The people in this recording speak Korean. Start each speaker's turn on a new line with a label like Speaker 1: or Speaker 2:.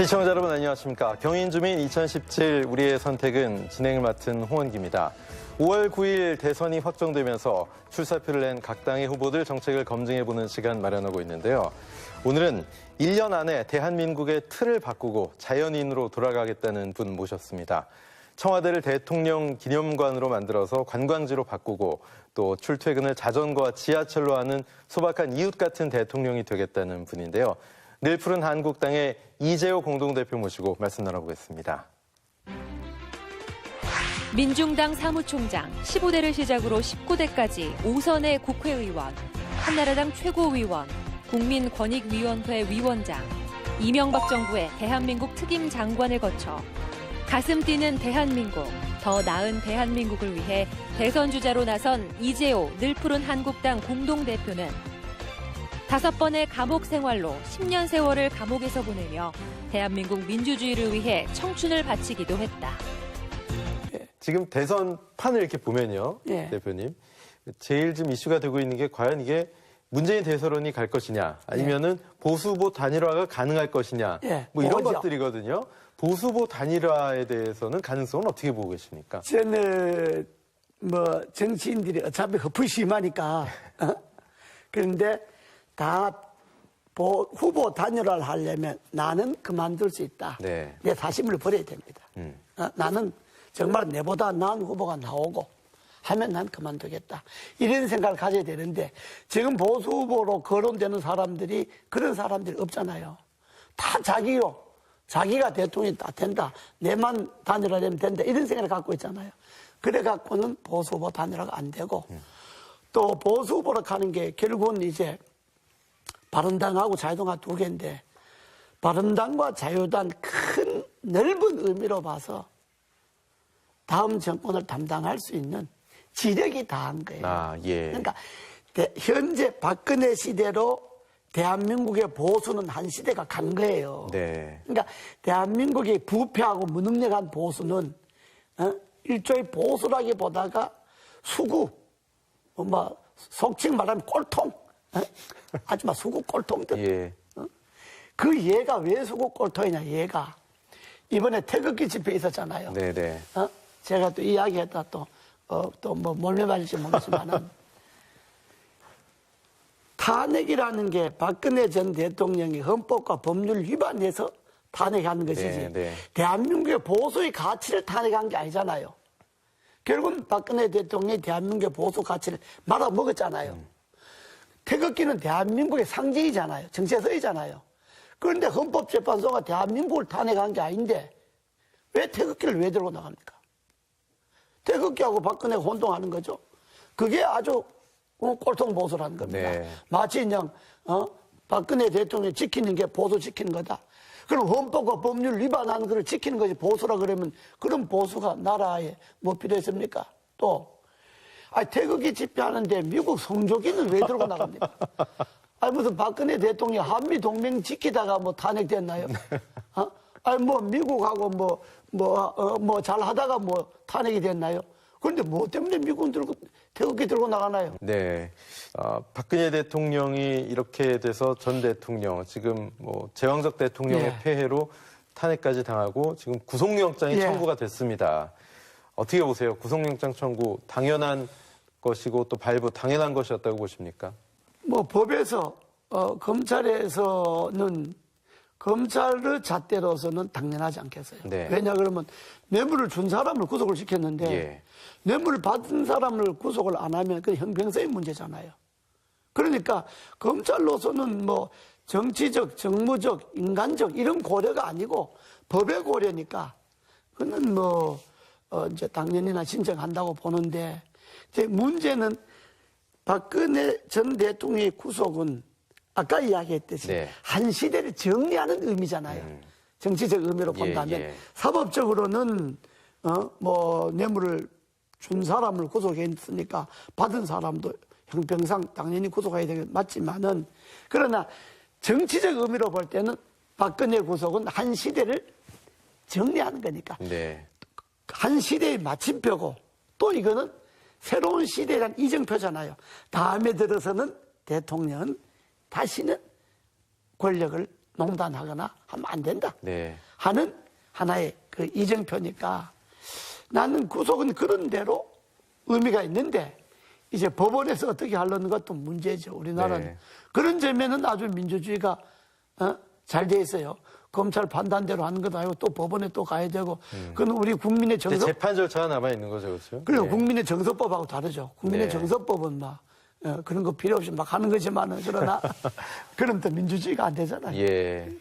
Speaker 1: 시청자 여러분 안녕하십니까. 경인주민 2017 우리의 선택은 진행을 맡은 홍원기입니다. 5월 9일 대선이 확정되면서 출사표를 낸 각 당의 후보들 정책을 검증해보는 시간 마련하고 있는데요. 오늘은 1년 안에 대한민국의 틀을 바꾸고 자연인으로 돌아가겠다는 분 모셨습니다. 청와대를 대통령 기념관으로 만들어서 관광지로 바꾸고 또 출퇴근을 자전거와 지하철로 하는 소박한 이웃 같은 대통령이 되겠다는 분인데요. 늘 푸른 한국당의 이재호 공동대표 모시고 말씀 나눠보겠습니다.
Speaker 2: 민중당 사무총장 15대를 시작으로 19대까지 5선의 국회의원, 한나라당 최고위원, 국민권익위원회 위원장, 이명박 정부의 대한민국 특임 장관을 거쳐 가슴 뛰는 대한민국, 더 나은 대한민국을 위해 대선 주자로 나선 이재호 늘 푸른 한국당 공동대표는 5번의 감옥 생활로 10년 세월을 감옥에서 보내며 대한민국 민주주의를 위해 청춘을 바치기도 했다.
Speaker 1: 지금 대선 판을 이렇게 보면요, 대표님. 제일 좀 이슈가 되고 있는 게 과연 이게 문재인 대선론이 갈 것이냐, 아니면은 보수 후보 단일화가 가능할 것이냐, 뭐 이런 것들이거든요. 보수 후보 단일화에 대해서는 가능성은 어떻게 보고 계십니까?
Speaker 3: 저는 뭐 정치인들이 어차피 허프심하니까 그런데 다 후보 단일화를 하려면 나는 그만둘 수 있다. 내 사심을 버려야 됩니다. 나는 정말 내보다 나은 후보가 나오고 하면 난 그만두겠다. 이런 생각을 가져야 되는데 지금 보수 후보로 거론되는 사람들이 그런 사람들이 없잖아요. 다 자기가 대통령이 다 된다. 내만 단일화되면 된다. 이런 생각을 갖고 있잖아요. 그래갖고는 보수 후보 단일화가 안 되고 또 보수 후보로 가는 게 결국은 이제 바른당하고 자유당과 두 개인데 바른당과 자유당 큰 넓은 의미로 봐서 다음 정권을 담당할 수 있는 지력이 다한 거예요. 그러니까 현재 박근혜 시대로 대한민국의 보수는 한 시대가 간 거예요. 그러니까 대한민국이 부패하고 무능력한 보수는 일종의 보수라기보다가 수구, 뭐 속칭 말하면 꼴통, 하지만 수구 꼴통들. 그 얘가 왜 수구 꼴통이냐, 얘가 이번에 태극기 집회 있었잖아요. 제가 또 이야기했다 또 뭐 몰매 맞을지 모르겠지만은 탄핵이라는 게 박근혜 전 대통령이 헌법과 법률 위반해서 탄핵하는 것이지 대한민국의 보수의 가치를 탄핵한 게 아니잖아요. 결국은 박근혜 대통령이 대한민국의 보수 가치를 말아먹었잖아요. 태극기는 대한민국의 상징이잖아요. 정체성이잖아요. 그런데 헌법재판소가 대한민국을 탄핵한 게 아닌데 왜 태극기를 왜 들고 나갑니까? 태극기하고 박근혜가 혼동하는 거죠. 그게 아주 꼴통 보수라는 겁니다. 마치 그냥 박근혜 대통령이 지키는 게 보수 지키는 거다. 그럼 헌법과 법률 위반하는 것을 지키는 것이 보수라 그러면 그런 보수가 나라에 뭐 필요했습니까? 또 태극기 집회하는데 미국 성조기는 왜 들고 나갑니까? 무슨 박근혜 대통령이 한미 동맹 지키다가 뭐 탄핵됐나요? 뭐 미국하고 뭐 잘 하다가 뭐 탄핵이 됐나요? 그런데 뭐 때문에 미국은 태극기 들고 나가나요?
Speaker 1: 박근혜 대통령이 이렇게 돼서 전 대통령, 지금 뭐 제왕적 대통령의 폐해로 탄핵까지 당하고 지금 구속영장이 청구가 됐습니다. 어떻게 보세요? 구속영장 청구 당연한 것이고 또 발부 당연한 것이었다고 보십니까? 뭐
Speaker 3: 법에서 검찰에서는 검찰의 잣대로서는 당연하지 않겠어요. 왜냐 그러면 뇌물을 준 사람을 구속을 시켰는데 뇌물을 받은 사람을 구속을 안 하면 그 형평성의 문제잖아요. 그러니까 검찰로서는 뭐 정치적, 정무적, 인간적 이런 고려가 아니고 법의 고려니까 그는 뭐 이제 당연히나 신청한다고 보는데 이제 문제는 박근혜 전 대통령의 구속은 아까 이야기했듯이 한 시대를 정리하는 의미잖아요. 정치적 의미로 본다면 사법적으로는 뭐 뇌물을 준 사람을 구속했으니까 받은 사람도 형평상 당연히 구속해야 되는 게 맞지만은 그러나 정치적 의미로 볼 때는 박근혜 구속은 한 시대를 정리하는 거니까 한 시대의 마침표고 또 이거는 새로운 시대에 대한 이정표잖아요. 다음에 들어서는 대통령은 다시는 권력을 농단하거나 하면 안 된다.
Speaker 1: 네.
Speaker 3: 하는 하나의 그 이정표니까 나는 구속은 그런 대로 의미가 있는데 이제 법원에서 어떻게 하려는 것도 문제죠. 우리나라는.
Speaker 1: 네.
Speaker 3: 그런 점에는 아주 민주주의가 잘 돼 있어요. 검찰 판단대로 하는 것도 아니고 또 법원에 또 가야 되고 그건 우리 국민의
Speaker 1: 근데
Speaker 3: 정서
Speaker 1: 재판 절차가 남아있는 거죠, 그렇죠?
Speaker 3: 그리고
Speaker 1: 네.
Speaker 3: 국민의 정서법하고 다르죠. 국민의
Speaker 1: 네.
Speaker 3: 정서법은 막 그런 거 필요 없이 막 하는 거지만은 그러나 그럼 또 민주주의가 안 되잖아요.
Speaker 1: 예.